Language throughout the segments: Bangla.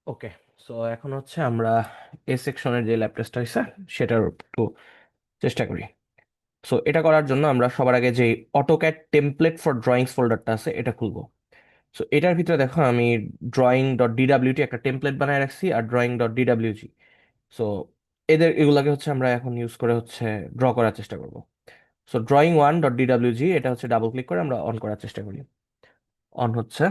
ওকে। সো এখন হচ্ছে আমরা এ সেকশনের যে ল্যাব টেস্ট হয়েছে সেটার একটু চেষ্টা করি। সো এটা করার জন্য আমরা সবার আগে যে অটোক্যাড টেমপ্লেট ফর ড্রয়িংস ফোল্ডারটা আছে এটা খুলবো। সো এটার ভিতরে দেখো আমি ড্রয়িং ডট ডিডাব্লিউটি একটা টেমপ্লেট বানায় রাখছি আর ড্রয়িং ডট ডিডাব্লিউজি। সো এগুলাকে হচ্ছে আমরা এখন ইউজ করে হচ্ছে ড্র করার চেষ্টা করব। So drawing one dot DWG এটা হচ্ছে ডাবল ক্লিক করে আমরা অন করার চেষ্টা করি। অন হচ্ছে।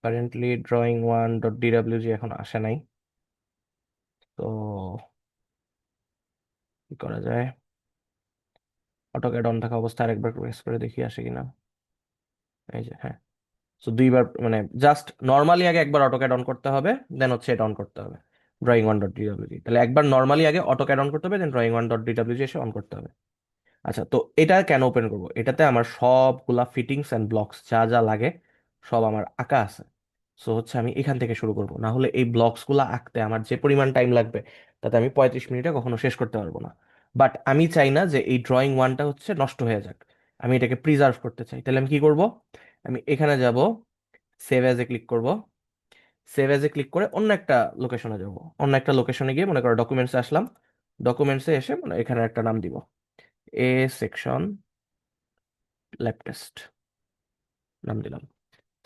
Currently drawing one dot DWG এখন আসে নাই। তো কি করা যায়? অটোক্যাড অন থাকা অবস্থায় আরেকবার প্রেস করে দেখি আসে কিনা। এই যে হ্যাঁ। সো দুইবার মানে জাস্ট নর্মালি আগে একবার অটোক্যাড অন করতে হবে, দেন হচ্ছে এটা অন করতে হবে। ড্রয়িং ওয়ান ডট ডিডাব্লিউজি তাহলে একবার নর্মালি আগে অটোক্যাড অন করতে হবে, then drawing one dot DWG এসে অন করতে হবে। আচ্ছা, তো এটা কেন ওপেন করব? এটাতে আমার সবগুলা ফিটিংস অ্যান্ড ব্লকস যা যা লাগে সব আমার আঁকা আছে। সো হচ্ছে আমি এখান থেকে শুরু করব, না হলে এই ব্লকসগুলো আঁকতে আমার যে পরিমাণ টাইম লাগবে তাতে আমি 35 মিনিটে কখনো শেষ করতে পারবো না। বাট আমি চাই না যে এই ড্রয়িং ওয়ানটা হচ্ছে নষ্ট হয়ে যাক, আমি এটাকে প্রিজার্ভ করতে চাই। তাহলে আমি কি করব? আমি এখানে যাব, সেভ অ্যাজ এ ক্লিক করব। সেভ অ্যাজ এ ক্লিক করে অন্য একটা লোকেশনে যাব। অন্য একটা লোকেশনে গিয়ে মনে করো ডকুমেন্টসে আসলাম। ডকুমেন্টসে এসে মানে এখানে একটা নাম দিব, এ সেকশন ল্যাব টেস্ট নাম দিলাম।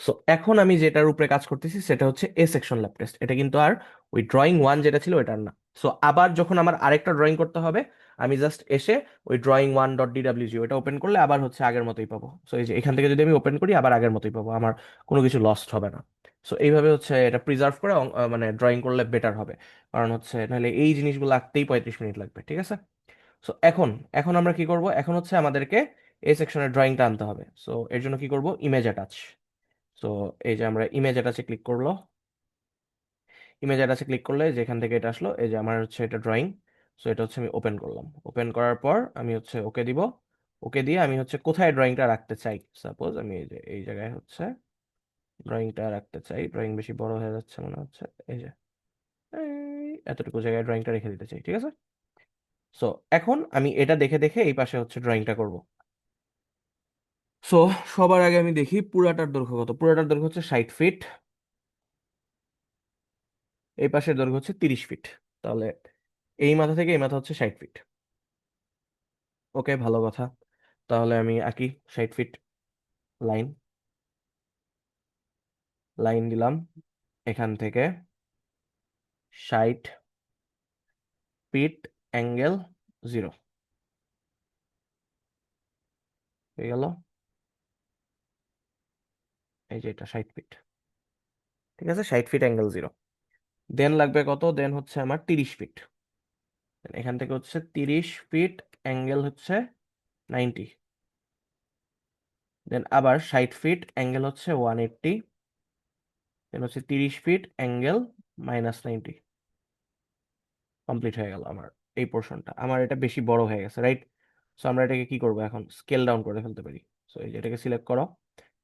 সো এখন আমি যেটার উপরে কাজ করতেছি সেটা হচ্ছে এ সেকশন ল্যাব টেস্ট। এটা কিন্তু আর ওই ড্রয়িং ওয়ান যেটা ছিল ওটার না। সো আবার যখন আমার আরেকটা ড্রয়িং করতে হবে, আমি জাস্ট এসে ওই ড্রয়িং ওয়ান ডট ডিডাব্লিউজি ওটা ওপেন করলে আবার হচ্ছে আগের মতোই পাবো। সো এই যে এখান থেকে যদি আমি ওপেন করি আবার আগের মতোই পাবো, আমার কোনো কিছু লস্ট হবে না। সো এইভাবে হচ্ছে এটা প্রিজার্ভ করে মানে ড্রয়িং করলে বেটার হবে। কারণ হচ্ছে নাহলে এই জিনিসগুলো আঁকতেই 35 মিনিট লাগবে, ঠিক আছে? সো এখন এখন আমরা কি করব? এখন হচ্ছে আমাদেরকে এই সেকশনের ড্রয়িংটা আনতে হবে। সো এর জন্য কি করব? Image attach. সো এই যে আমরা ইমেজ অ্যাটাচে ক্লিক করলো। ইমেজ অ্যাটাচে ক্লিক করলে যেখান থেকে এটা আসলো, এই যে আমার হচ্ছে এটা ড্রয়িং। সো এটা হচ্ছে আমি ওপেন করলাম। ওপেন করার পর আমি হচ্ছে ওকে দিব। ওকে দিয়ে আমি হচ্ছে কোথায় ড্রয়িংটা রাখতে চাই, সাপোজ আমি এই যে এই জায়গায় হচ্ছে ড্রয়িংটা রাখতে চাই। ড্রয়িং বেশি বড় হয়ে যাচ্ছে মনে হচ্ছে। এই যে এতটুকু জায়গায় ড্রয়িংটা রেখে দিতে চাই, ঠিক আছে? সো এখন আমি এটা দেখে দেখে এই পাশে হচ্ছে ড্রয়িংটা করব। সো সবার আগে আমি দেখি পুরাটার দৈর্ঘ্য কত। পুরাটার দৈর্ঘ্য হচ্ছে 60 ফিট। এই পাশের দৈর্ঘ্য হচ্ছে 30 ফিট। তাহলে এই মাথা থেকে এই মাথা হচ্ছে 60 ফিট। ওকে, ভালো কথা। তাহলে আমি আঁকি 60 ফিট লাইন। লাইন দিলাম এখান থেকে 60 ফিট অ্যাঙ্গেল 0 হয়ে গেল। এই যে এটা 60 ফিট, ঠিক আছে? 60 ফিট অ্যাঙ্গেল 0। দেন লাগবে কত? দেন হচ্ছে আমার 30 ফিট। এখান থেকে হচ্ছে 30 ফিট অ্যাঙ্গেল হচ্ছে 90। দেন আবার 60 ফিট অ্যাঙ্গেল হচ্ছে 180। দেন হচ্ছে 30 ফিট অ্যাঙ্গেল -90। কমপ্লিট হয়ে গেল আমার এই পোর্শনটা। আমার এটা বেশি বড় হয়ে গেছে, রাইট? সো আমরা এটাকে কি করবো? এখন স্কেল ডাউন করে ফেলতে পারি। সো এই যে এটাকে সিলেক্ট করো,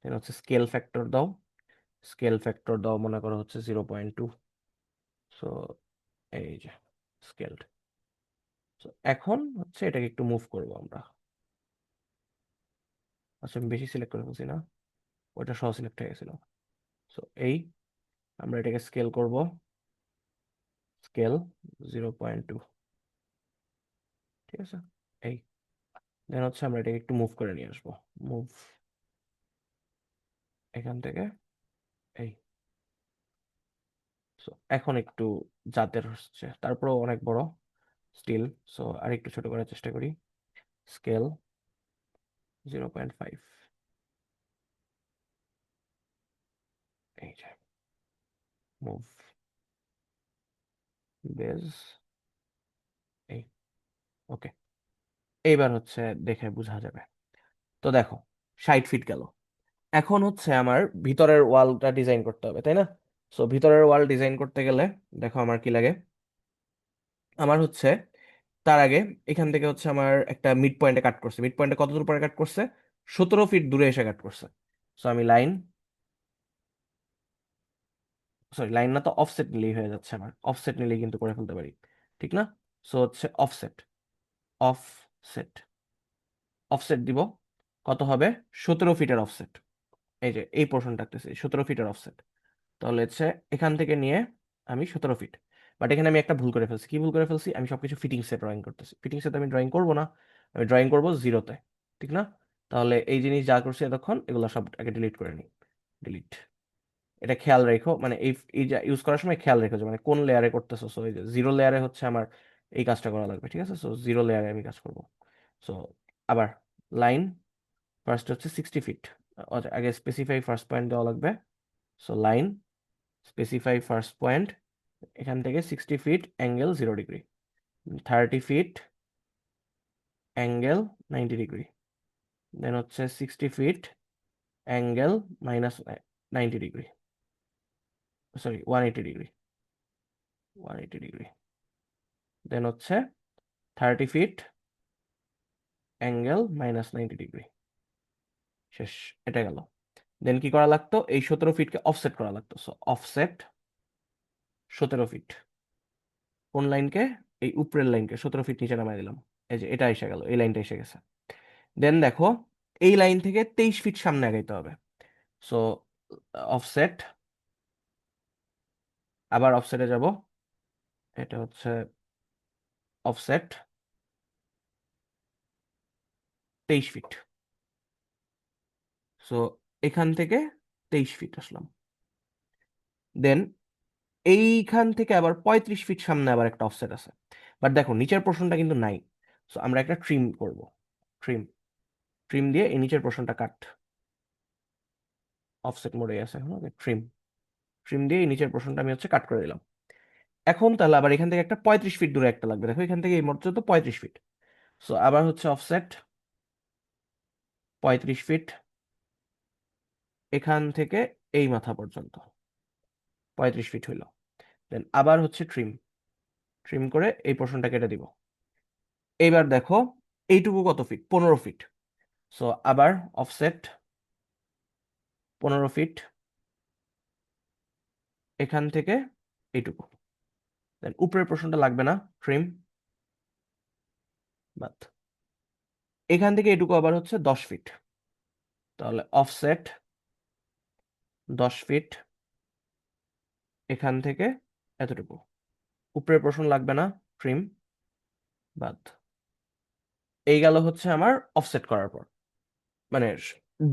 দেন হচ্ছে স্কেল ফ্যাক্টর দাও। স্কেল ফ্যাক্টর দাও মনে করো হচ্ছে 0.2। সো এই যে স্কেলড। সো এখন হচ্ছে এটাকে একটু মুভ করবো আমরা। আচ্ছা, আমি বেশি সিলেক্ট করে ফেলছি না? ওইটা সহ সিলেক্ট হয়ে গেছিল। সো এই আমরা এটাকে স্কেল করব। স্কেল 0.2, ঠিক আছে? এই দেন হচ্ছে আমরা এটাকে একটু মুভ করে নিয়ে আসবো। মুভ এখান থেকে এই। সো এখন একটু জাতের হচ্ছে, তারপরেও অনেক বড় স্টিল। সো আর একটু ছোট করার চেষ্টা করি। স্কেল 0.5। এই যে মুভ বেজ এই। ওকে, এইবার হচ্ছে দেখে বোঝা যাবে। তো দেখো 60 ফিট গেল। এখন হচ্ছে আমার ভিতরের ওয়ালটা ডিজাইন করতে হবে, তাই না? সো ভিতরের ওয়াল ডিজাইন করতে গেলে দেখো আমার কি লাগে। আমার হচ্ছে তার আগে এখান থেকে হচ্ছে আমার একটা মিড পয়েন্টে কাট করছে। মিড পয়েন্টে কত দূর পরে কাট করছে? 17 ফিট দূরে এসে কাট করছে। সো আমি লাইন, সরি লাইন না তো অফসেট নিলেই হয়ে যাচ্ছে, আমার অফসেট নিলেই কিন্তু করে ফেলতে পারি, ঠিক না? সো হচ্ছে অফসেট, অফসেট, অফসেট দিব। কত হবে? 17 ফিটের অফসেট। এই যে এই পোর্শনটা থাকতেছে 17 ফিটের অফসেট। তাহলে হচ্ছে এখান থেকে নিয়ে আমি 17 ফিট। বাট এখানে আমি একটা ভুল করে ফেলছি। কি ভুল করে ফেলছি? আমি সবকিছু ফিটিংসে ড্রয়িং করতেছি। ফিটিংসে তো আমি ড্রয়িং করবো না, আমি ড্রয়িং করবো জিরোতে, ঠিক না? তাহলে এই জিনিস যা করছি এতক্ষণ এগুলো সব আগে ডিলিট করে নিই। ডিলিট। এটা খেয়াল রেখো, মানে এই যে ইউজ করার সময় খেয়াল রেখো যে মানে কোন লেয়ারে করতেছো। সো এই যে জিরো লেয়ারে হচ্ছে আমার এই কাজটা করা লাগবে, ঠিক আছে? সো জিরো লেয়ারে আমি কাজ করব। সো আবার লাইন, ফার্স্ট হচ্ছে 60 ফিট, আগে স্পেসিফাই ফার্স্ট পয়েন্ট দেওয়া লাগবে। So line specify first point, এখান থেকে 60 feet angle 0 degree, 30 feet angle 90 degree, then হচ্ছে 60 feet angle -90 degree, sorry 180 degree, 180 degree, then হচ্ছে 30 ফিট অ্যাঙ্গেল -90 ডিগ্রি। শেষ। এটা গেল। দেন কি করা লাগতো? এই 17 ফিটকে অফসেট করা লাগতো। So offset 17 feet. কোন লাইনকে? এই উপরের লাইনকে 17 ফিট নিচে নামাই দিলাম। এই যে এটা এসে গেল, এই লাইনটা এসে গেছে। দেন দেখো এই লাইন থেকে 23 ফিট সামনে আগাইতে হবে। সো অফসেট, আবার অফসেটে যাব। এটা হচ্ছে অফসেট 23 ফিট। সো এখান থেকে 23 ফিট আসলাম। দেন এইখান থেকে আবার 35 ফিট সামনে আবার একটা অফসেট আছে। বাট দেখো নিচের পোর্শনটা কিন্তু নাই। সো আমরা একটা ট্রিম করব। ট্রিম, ট্রিম দিয়ে এই নিচের পোর্শনটা কাট, অফসেট মোডে আছে এখন। ট্রিম, ট্রিম দিয়ে এই নিচের পোর্শনটা আমি হচ্ছে কাট করে দিলাম। এখন তাহলে আবার এখান থেকে একটা 35 ফিট দূরে একটা লাগবে। দেখো এখান থেকে এই পর্যন্ত 35 ফিট। সো আবার হচ্ছে অফসেট 35 ফিট, এখান থেকে এই মাথা পর্যন্ত 35 ফিট হইল। দেন আবার হচ্ছে ট্রিম, ট্রিম করে এই পোর্শনটা কেটে দিব। এইবার দেখো এইটুকু কত ফিট? 15 ফিট। সো আবার অফসেট 15 ফিট, এখান থেকে এইটুকু। দেন উপরের পোর্শনটা লাগবে না, ট্রিম, বাদ। এখান থেকে এইটুকু আবার হচ্ছে 10 ফিট। তাহলে অফসেট 10 ফিট, এখান থেকে এতটুকু। উপরের পোর্শন লাগবে না, ট্রিম, বাদ। এই গেল হচ্ছে আমার অফসেট করার পর, মানে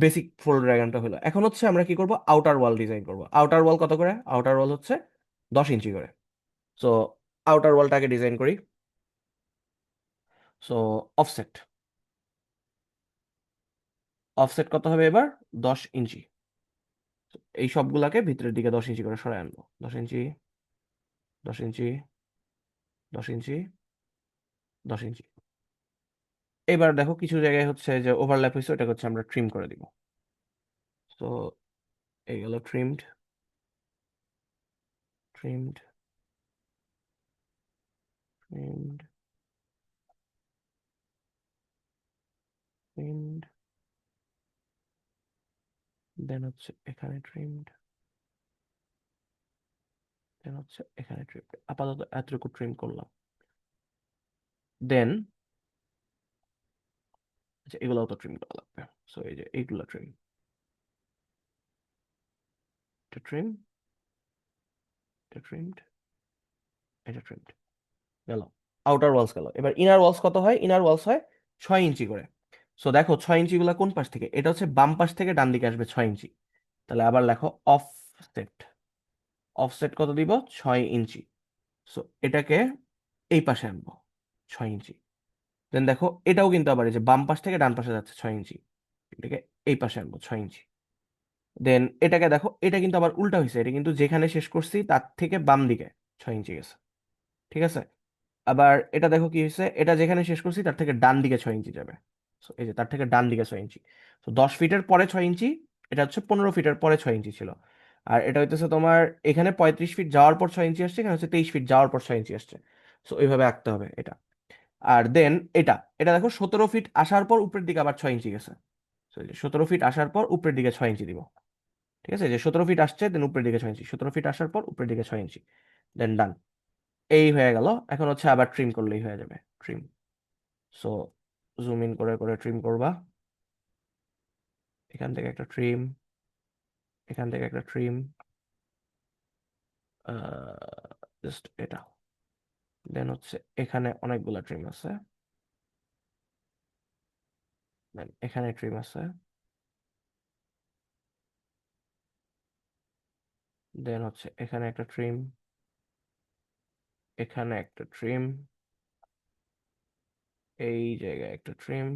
বেসিক ফোল্ড ডায়াগ্রামটা হলো। এখন হচ্ছে আমরা কি করব? আউটার ওয়াল ডিজাইন করব। আউটার ওয়াল কত করে? আউটার ওয়াল হচ্ছে 10 ইঞ্চি করে। সো আউটার ওয়ালটাকে ডিজাইন করি। সো অফসেট, অফসেট কত হবে এবার? 10 ইঞ্চি। এই সবগুলাকে ভিতরের দিকে 10 ইঞ্চি করে সরাই আনবো। 10 ইঞ্চি, 10 ইঞ্চি, 10 ইঞ্চি, 10 ইঞ্চি। এবার দেখো কিছু জায়গায় হচ্ছে যে ওভারল্যাপ হয়েছে, ওটাকে হচ্ছে আমরা ট্রিম করে দিব। তো এই গেল ট্রিমড, ট্রিমড, ট্রিমড, ট্রিমড, দেন হচ্ছে এখানে ট্রিমড, দেন হচ্ছে এখানে ট্রিমড। আপাতত এতটুকু ট্রিম করলাম। দেন আচ্ছা এগুলোও তো ট্রিম করা লাগবে। সো এই যে এইগুলো ট্রিম, এটা ট্রিম, এটা ট্রিমড, এটা ট্রিমড। গেল আউটার ওয়ালস গেল। এবার ইনার ওয়ালস কত হয়? ইনার ওয়ালস হয় 6 ইঞ্চি করে। সো দেখো 6 ইঞ্চি গুলা কোন পাশ থেকে? এটা হচ্ছে বাম পাশ থেকে ডান দিকে আসবে 6 ইঞ্চি। তাহলে আবার লেখো অফসেট, অফসেট কত দিব? 6 ইঞ্চি। সো এটাকে এই পাশে আনবো 6 ইঞ্চি। দেন দেখো এটাও কিন্তু আবার এই যে বাম পাশ থেকে ডান পাশে যাচ্ছে 6 ইঞ্চি, এটাকে এই পাশে আনবো 6 ইঞ্চি। দেন এটাকে দেখো, এটা কিন্তু আবার উল্টা হয়েছে। এটা কিন্তু যেখানে শেষ করছি তার থেকে বাম দিকে 6 ইঞ্চি গেছে, ঠিক আছে? আবার এটা দেখো কি হয়েছে, এটা যেখানে শেষ করছি তার থেকে ডান দিকে 6 ইঞ্চি যাবে। So, এই যে তার থেকে ডান দিকে 6 ইঞ্চি। তো 10 ফিটের পরে 6 ইঞ্চি, এটা হচ্ছে 15 ফিটের পরে 6 ইঞ্চি ছিল। আর এটা হইতেছে তোমার এখানে 35 ফিট যাওয়ার পর 6 ইঞ্চি আসছে, এখানে হচ্ছে 23 ফিট যাওয়ার পর 6 ইঞ্চি আসছে। সো এইভাবে আঁকতে হবে এটা। আর দেন এটা এটা দেখো 17 ফিট আসার পর উপরের দিকে আবার 6 ইঞ্চি গেছে। So, এই যে 17 ফিট আসার পর উপরের দিকে 6 ইঞ্চি দিব। ঠিক আছে, যে 17 ফিট আসছে দেন উপরের দিকে 6 ইঞ্চি, 17 ফিট আসার পর উপরের দিকে 6 ইঞ্চি, দেন ডান। এই হয়ে গেল। এখন হচ্ছে আবার ট্রিম করলেই হয়ে যাবে, ট্রিম। সো জুম ইন করে করে ট্রিম করবা। এখান থেকে একটা ট্রিম, এখান থেকে একটা ট্রিম, জাস্ট এটা। দেন হচ্ছে এখানে অনেকগুলা ট্রিম আছে, দেন এখানে ট্রিম আছে, দেন হচ্ছে এখানে একটা ট্রিম, এখানে একটা ট্রিম, এই জায়গায় একটা ট্রিম,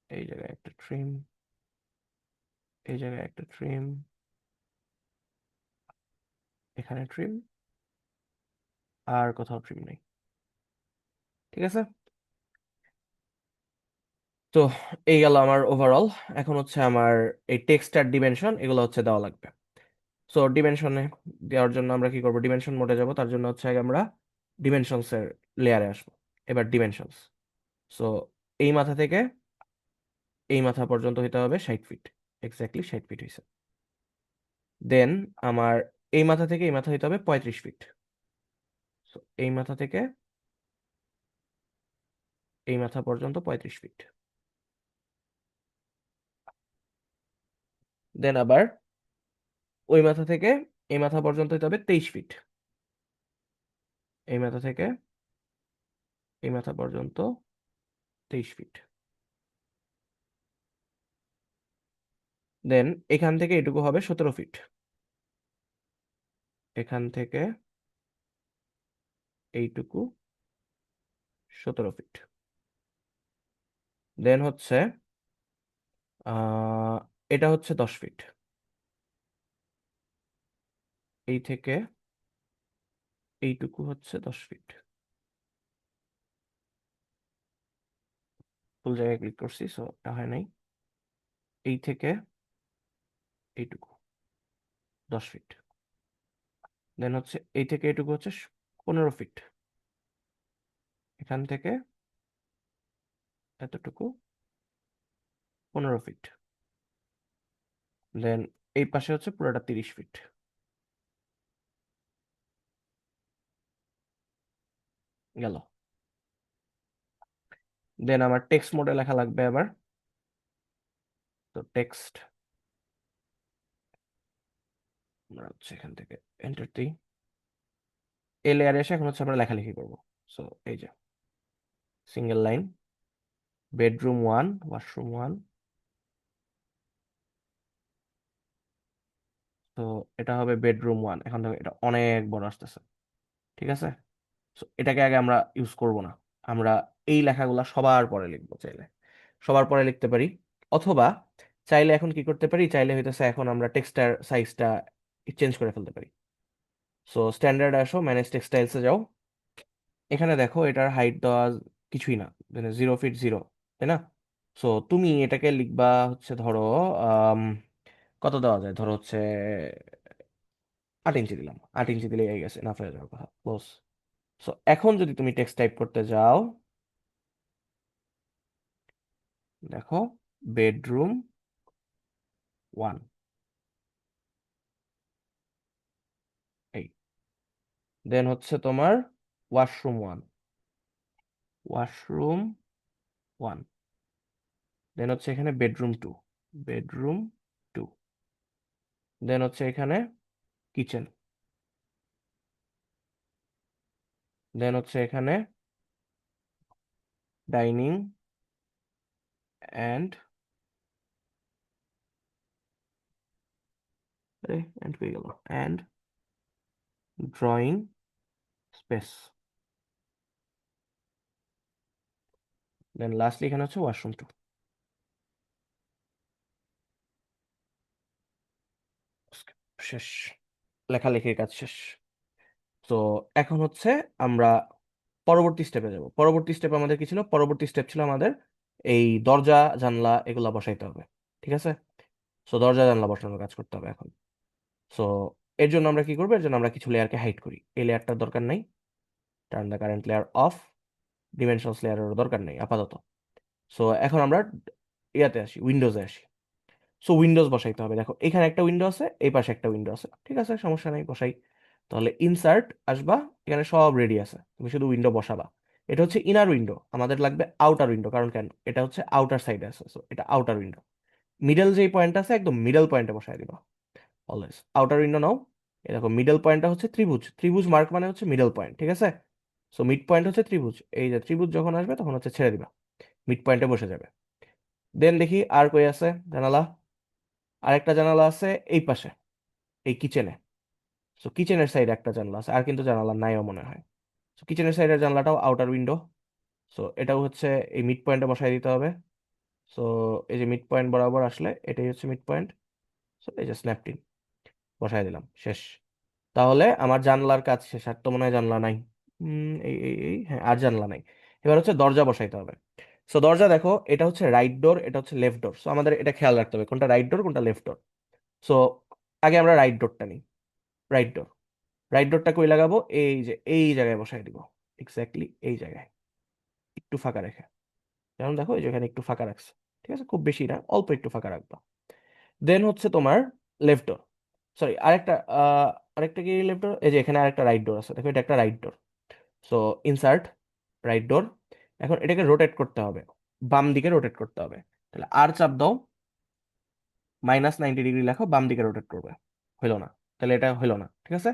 এই জায়গায় একটা ট্রিম, এই জায়গায় একটা ট্রিম, এখানে ট্রিম, আর কোথাও ট্রিম নেই। ঠিক আছে, তো এই গেল আমার ওভারঅল। এখন হচ্ছে আমার এই টেক্সটার ডিমেনশন এগুলো হচ্ছে দেওয়া লাগবে। সো ডিমেনশনে দেওয়ার জন্য আমরা কি করব, ডিমেনশন মোডে যাব। তার জন্য হচ্ছে আগে আমরা ডিমেনশনস এর লেয়ারে আসবো। এবার ডিমেনশনস, সো এই মাথা থেকে এই মাথা পর্যন্ত হইতে হবে 60 ফিট, এক্স্যাক্টলি 60 ফিট হয়েছে। দেন আমার এই মাথা থেকে এই মাথা হইতে হবে 35 ফিট। সো এই মাথা থেকে এই মাথা পর্যন্ত 35 ফিট। দেন আবার ওই মাথা থেকে এই মাথা পর্যন্ত হইতে হবে 23 ফিট। এই মাথা থেকে এই মাথা পর্যন্ত 23 ফিট। দেন এখান থেকে এটুকু হবে 17 ফিট। এখান থেকে এইটুকু 17 ফিট। দেন হচ্ছে আহ এটা হচ্ছে 10 ফিট। এই থেকে এইটুকু হচ্ছে 10 ফিট। ফুল জায়গায় ক্লিক করছি, সো এটা হয় নাই। এই থেকে এইটুকু 10 ফিট। দেন হচ্ছে এই থেকে এইটুকু হচ্ছে 15 ফিট। এখান থেকে এতটুকু 15 ফিট। দেন এই পাশে হচ্ছে পুরোটা 30 ফিট। গেল। দেন আমার টেক্সট মোডে লেখা লাগবে আবার। তো টেক্সট আমরা হচ্ছে এখান থেকে এন্টার দিই। এই লেয়ারে এসে এখন হচ্ছে আমরা লেখালেখি করবো। সো এই যে সিঙ্গেল লাইন, বেডরুম 1, ওয়াশরুম 1। তো এটা হবে বেডরুম 1। এখন দেখো এটা অনেক বড় আসতেছে। ঠিক আছে, সো এটাকে আগে আমরা ইউজ করব না। আমরা এই লেখাগুলা সবার পরে লিখবো, চাইলে সবার পরে লিখতে পারি। অথবা চাইলে এখন কি করতে পারি, চাইলে হইতেছে এখন আমরা টেক্সটার সাইজটা চেঞ্জ করে ফেলতে পারি। সো স্ট্যান্ডার্ড আসো, ম্যানেজ টেক্সটাইলসে যাও। এখানে দেখো এটার হাইট দেওয়া কিছুই না, মানে 0 ফিট 0, তাই না? সো তুমি এটাকে লিখবা হচ্ছে ধরো আম, কত দেওয়া যায়, ধরো হচ্ছে 8 ইঞ্চি দিলাম। 8 ইঞ্চি দিলে এই গেছে, না হয়ে যাওয়ার কথা, ক্লোজ। সো এখন যদি তুমি টেক্সট টাইপ করতে যাও, দেখো বেডরুম 1, এই। দেন হচ্ছে তোমার ওয়াশরুম 1, ওয়াশরুম 1। দেন হচ্ছে এখানে বেডরুম 2, বেডরুম 2। দেন হচ্ছে এখানে কিচেন। দেন হচ্ছে এখানে ডাইনিং অ্যান্ড অ্যান্ড হয়ে গেল, and drawing space. Then lastly এখানে হচ্ছে ওয়াশরুম 2। শেষ, লেখালেখির কাজ শেষ। তো এখন হচ্ছে আমরা পরবর্তী স্টেপে যাব। পরবর্তী স্টেপ আমাদের কি ছিল? পরবর্তী স্টেপ ছিল আমাদের এই দরজা জানলা এগুলা বসাইতে হবে। ঠিক আছে, সো দরজা জানলা বসানোর কাজ করতে হবে এখন। সো এর জন্য আমরা কি করবো, এর জন্য আমরা কিছু লেয়ারকে হাইড করি। এই লেয়ারটার দরকার নাই, turn the current layer off, dimensions লেয়ারেরও দরকার নেই আপাতত। সো এখন আমরা ইয়াতে আসি, উইন্ডোজে আসি। সো উইন্ডোজ বসাইতে হবে। দেখো এখানে একটা উইন্ডো আছে, এই পাশে একটা উইন্ডো আছে, ঠিক আছে, সমস্যা নেই, বসাই। তাহলে ইনসার্ট আসবা, এখানে সব রেডি আছে, তুমি শুধু উইন্ডো বসাবা। এটা হচ্ছে ইনার উইন্ডো, আমাদের লাগবে আউটার উইন্ডো, কারণ কেন, এটা হচ্ছে আউটার সাইডে আছে, সো এটা আউটার উইন্ডো। মিডল যেই পয়েন্ট আছে একদম মিডল পয়েন্টে বসাই দিবা অলওয়েজ। আউটার উইন্ডো নাও। এরকম মিডল পয়েন্টটা হচ্ছে ত্রিভুজ, ত্রিভুজ মার্ক মানে হচ্ছে মিডল পয়েন্ট, ঠিক আছে। সো মিড পয়েন্ট হচ্ছে ত্রিভুজ, এই যে ত্রিভুজ যখন আসবে তখন হচ্ছে ছেড়ে দিবা, মিড পয়েন্টে বসে যাবে। দেন দেখি আর কই আছে জানালা। আরেকটা জানালা আছে এই পাশে, এই কিচেনে। সো কিচেনের সাইডে একটা জানলা আছে, আর কিন্তু জানালা নাইও মনে হয়। সো কিচেনের সাইডের জানলাটাও আউটার উইন্ডো। সো এটাও হচ্ছে এই মিড পয়েন্টে বসাই দিতে হবে। সো এই যে মিড পয়েন্ট বরাবর আসলে এটাই হচ্ছে মিড পয়েন্ট। সো এই যে স্ন্যাপটিন বসাই দিলাম, শেষ। তাহলে আমার জানলার কাজ শেষ, আর তো মনে হয় জানলা নাই। হ্যাঁ, আর জানলা নাই। এবার হচ্ছে দরজা বসাইতে হবে। সো দরজা দেখো, এটা হচ্ছে রাইট ডোর, এটা হচ্ছে লেফট ডোর। সো আমাদের এটা খেয়াল রাখতে হবে কোনটা রাইট ডোর কোনটা লেফট ডোর। সো আগে আমরা রাইট ডোরটা নিই। রাইট ডোর, রাইট ডোরটা কই লাগাবো, এই যে এই জায়গায় বসাই দিব, এক্স্যাক্টলি এই জায়গায়, একটু ফাঁকা রেখে। যেমন দেখো এই যে এখানে একটু ফাঁকা রাখছে, ঠিক আছে, খুব বেশি না, অল্প একটু ফাঁকা রাখবা। দেন হচ্ছে তোমার লেফট ডোর, সরি আরেকটা আরেকটা কি লেফট ডোর, এই যে এখানে আরেকটা রাইট ডোর আছে, দেখো এটা একটা রাইট ডোর। সো ইনসার্ট রাইট ডোর। এখন এটাকে রোটেট করতে হবে, বাম দিকে রোটেট করতে হবে। তাহলে আর চাপ দাও, -90 ডিগ্রি লেখো, বাম দিকে রোটেট করবে। হইলো না, তাহলে এটা হইলো না, ঠিক আছে।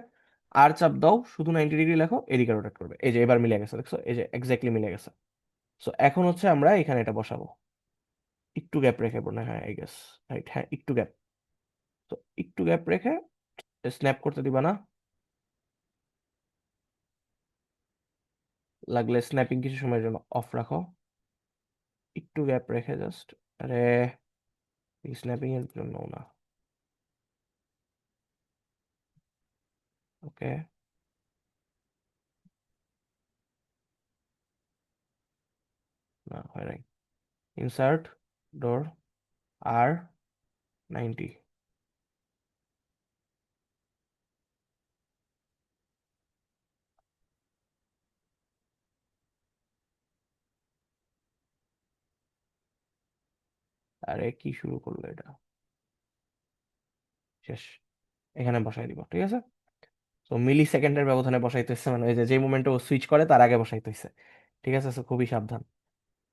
আর চাপ দাও, শুধু 90 ডিগ্রি লেখো, এদিকে রোটেট করবে। এই যে এবার মিলে গেছে, দেখছো, এই যে এক্স্যাক্টলি মিলে গেছে। সো এখন হচ্ছে আমরা এখানে এটা বসাবো, একটু গ্যাপ রেখে মনে হয়, আই গেস, রাইট, হ্যাঁ একটু গ্যাপ। তো একটু গ্যাপ রেখে স্ন্যাপ করতে দিবা না, লাগলে স্ন্যাপিং কিছু সময়ের জন্য অফ রাখো, একটু গ্যাপ রেখে জাস্ট। আরে স্ন্যাপিং এর জন্য না, ওকে, না হয় নাই। ইনসার্ট ডোর আর 90। আরে কি শুরু করলো এটা, শেষ। এখানে বসাই দিব, ঠিক আছে। তো মিলি সেকেন্ডের ব্যবধানে বসাইতে হচ্ছে, মানে ওই যে যে মোমেন্টে ও সুইচ করে তার আগে বসাইতে হচ্ছে, ঠিক আছে। তো খুবই সাবধান।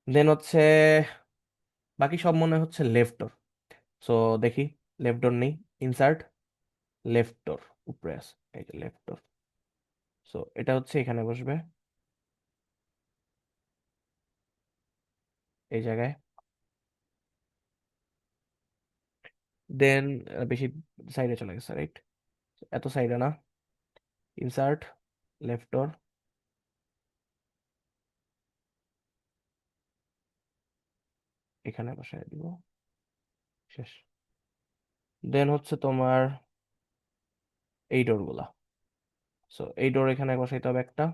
দেন হচ্ছে বাকি সব মনে হচ্ছে লেফট ডোর। সো দেখি, লেফট ডোর নেই, ইনসার্ট লেফট ডোর, উপরে আছে, এই যে লেফট ডোর। সো এটা হচ্ছে এখানে বসবে, এই জায়গায়। দেন বেশি সাইডে চলে গেছে, রাইট, এত সাইডে না। ইনসার্ট লেফট ডোর, এখানে বসাই দিব, শেষ। দেন হচ্ছে তোমার এই ডোর গুলা। সো এই ডোর এখানে বসাইতে হবে একটা,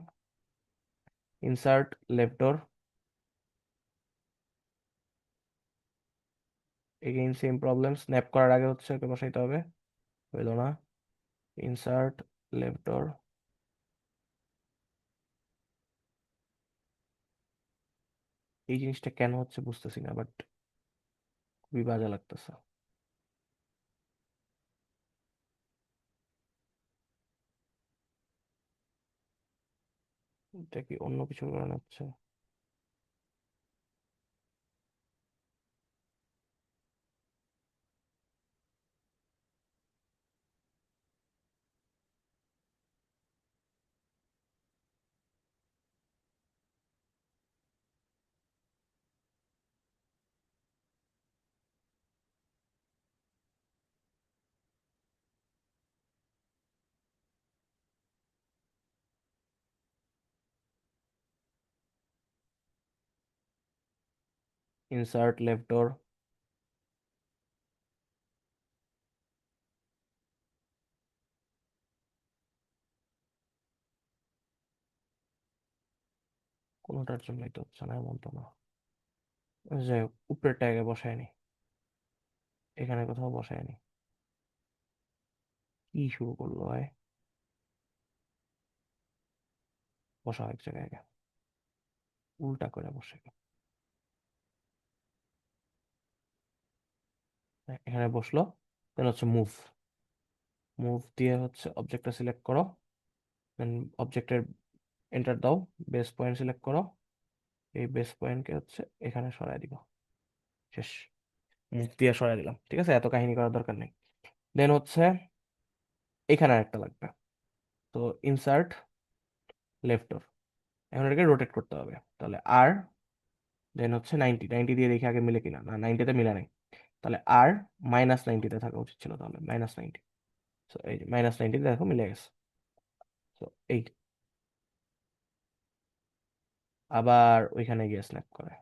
ইনসার্ট লেফট ডোর, এগেইন সেম প্রবলেম, স্ন্যাপ করার আগে হচ্ছে ওকে বসাইতে হবে, হইলো না। ইনসার্ট লেফট ডোর, এই জিনিসটা কেন হচ্ছে বুঝতেছি না, বাট খুবই বাজে লাগতেছে। এটা কি অন্য কিছুর কারণে হচ্ছে? ইনসার্ট লেফট ডোর, কোনোটার জন্যই তো হচ্ছে না, এমন তো না। যাই হোক, উপরের ট্যাগে বসায়নি। এখানে কোথাও বসায়নি, কি শুরু করলো ভাই, বসা এক জায়গায় আগে, উল্টা করে বসে। এখানে বসলো, দেন হচ্ছে মুভ, মুভ দিয়ে হচ্ছে অবজেক্টটা সিলেক্ট করো, দেন অবজেক্টের এন্টার দাও, বেস পয়েন্ট সিলেক্ট করো, এই বেস পয়েন্টকে হচ্ছে এখানে সরাই দিব, শেষ। মুভ দিয়ে সরাই দিলাম, ঠিক আছে, এত কাহিনী করার দরকার নেই। দেন হচ্ছে এখানে আরেকটা লাগবে, তো ইনসার্ট লেফট ডোর, এখন এটাকে রোটেট করতে হবে, তাহলে আর, দেন হচ্ছে 90, 90 দিয়ে দেখি আগে মিলে কিনা, না 90-তে মিলে নাই, তাহলে আর -90-তে থাকা উচিত ছিল, তাহলে -90। তো এই যে -90 দেখো মিলে গেছে। তো এই আবার ওইখানে গিয়ে স্ন্যাপ করে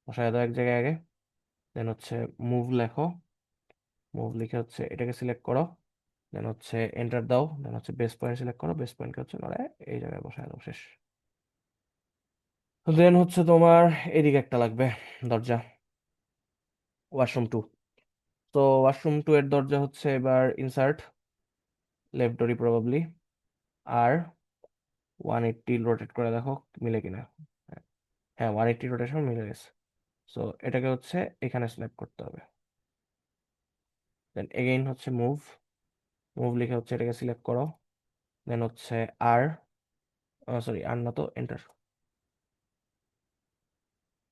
বসায় দাও এক জায়গায় আগে, দেন হচ্ছে মুভ লেখো, মুভ লিখে হচ্ছে এটাকে সিলেক্ট করো, দেন হচ্ছে এন্টার দাও, দেন হচ্ছে বেস পয়েন্ট সিলেক্ট করো, বেস পয়েন্টকে হচ্ছে নড়ায় এই জায়গায় বসায় দাও, শেষ। দেন হচ্ছে তোমার এদিকে একটা লাগবে দরজা, ওয়াশরুম 2। তো ওয়াশরুম 2 এর দরজা হচ্ছে এবার ইনসার্ট লেফট ডোরি প্রবাবলি, আর 180 রোটেট করে দেখো মিলে কিনা। হ্যাঁ, হ্যাঁ, 180 রোটেশন মিলে গেছে। সো এটাকে হচ্ছে এখানে স্ন্যাপ করতে হবে, দেন এগেইন হচ্ছে মুভ, মুভ লিখে হচ্ছে এটাকে সিলেক্ট করো, দেন হচ্ছে আর, সরি আর না তো এন্টার,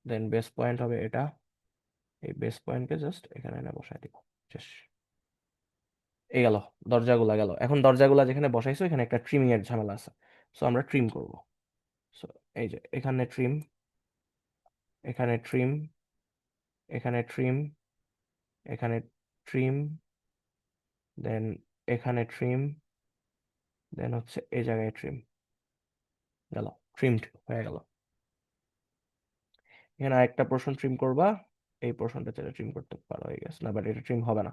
দেন বেস পয়েন্ট হবে এটা, এই বেস পয়েন্টকে জাস্ট এখানে এনে বসাই দিব, শেষ। এই গেল, দরজাগুলা গেল। এখন দরজাগুলা যেখানে বসাইছো এখানে একটা ট্রিমিং এর ঝামেলা আছে, সো আমরা ট্রিম করব। সো এই যে এখানে ট্রিম, এখানে ট্রিম, এখানে ট্রিম, এখানে ট্রিম, দেন এখানে ট্রিম, দেন হচ্ছে এই জায়গায় ট্রিম, গেল, ট্রিমড হয়ে গেল। এখানে আরেকটা পোর্শন ট্রিম করবা, এই পোর্শনটা চাইলে ট্রিম করতে পারো, হয়ে গেছে না, বাট এটা ট্রিম হবে না,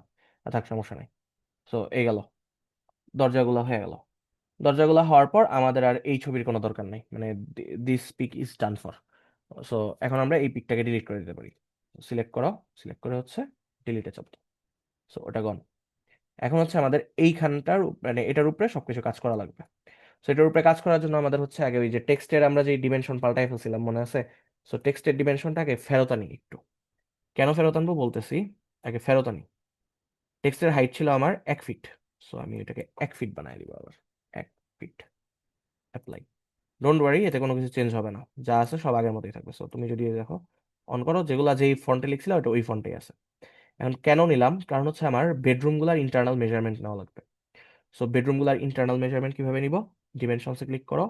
থাক সমস্যা নাই। সো এই গেল, দরজাগুলো হয়ে গেল। দরজাগুলো হওয়ার পর আমাদের আর এই ছবির কোনো দরকার নেই, মানে this pick is done for. So এখন আমরা এই পিকটাকে ডিলিট করে দিতে পারি, সিলেক্ট করো, সিলেক্ট করে হচ্ছে ডিলিটে চাপ দাও। সো ওটা গন। এখন হচ্ছে আমাদের এইখানটার মানে এটার উপরে সবকিছু কাজ করা লাগবে। সো এটার উপরে কাজ করার জন্য আমাদের হচ্ছে আগে ওই যে টেক্সটের আমরা যে ডিমেনশন পাল্টাই ফেলছিলাম মনে আছে, সো টেক্সটের ডিমেনশনটাকে ফেরত আনি একটু। কেন ফেরত আনবো বলতেছি, আগে ফেরত আনি। টেক্সটের হাইট ছিল আমার 1 ফিট, সো আমি এটাকে 1 ফিট বানাই দিব আবার, 1 ফিট, অ্যাপ্লাই। ডোন্ট ওয়ারি, এতে কোনো কিছু চেঞ্জ হবে না, যা আছে সব আগের মতোই থাকবে। সো তুমি যদি দেখো অন করো, যেগুলা যেই ফন্টে লিখছিলে ওটা ওই ফন্টেই আছে। এখন কেন নিলাম, কারণ হচ্ছে আমার বেডরুমগুলার ইন্টারনাল মেজারমেন্ট নেওয়া লাগবে। সো বেডরুমগুলার ইন্টারনাল মেজারমেন্ট কিভাবে নিব, ডিমেনশনসে ক্লিক করো,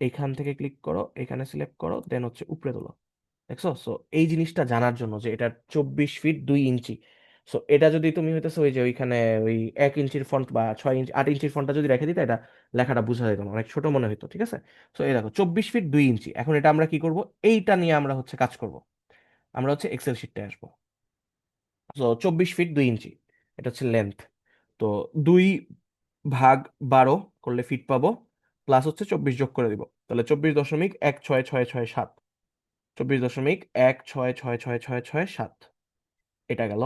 এইখান থেকে ক্লিক করো, এখানে সিলেক্ট করো, দেন হচ্ছে উপরে তোলো, দেখছো। সো এই জিনিসটা জানার জন্য যে এটা 24 ফিট 2 ইঞ্চি, সো এটা যদি তুমি হইতেছে ওই যে ওইখানে ওই 1 ইঞ্চির ফন্ট বা 6 ইঞ্চি 8 ইঞ্চির ফন্টটা যদি রেখে দিতে, এটা লেখাটা বোঝা যেত না, অনেক ছোট মনে হতো, ঠিক আছে। সো এই দেখো 24 ফিট 2 ইঞ্চি। এখন এটা আমরা কি করব, এইটা নিয়ে আমরা হচ্ছে কাজ করব, আমরা হচ্ছে এক্সেল শিটটা আসবো। তো 24 ফিট 2 ইঞ্চি, এটা হচ্ছে লেন্থ। তো 2 ভাগ 12 করলে ফিট পাবো, প্লাস হচ্ছে 24 যোগ করে দিব, তাহলে 24.166667, 24.166667, এটা গেল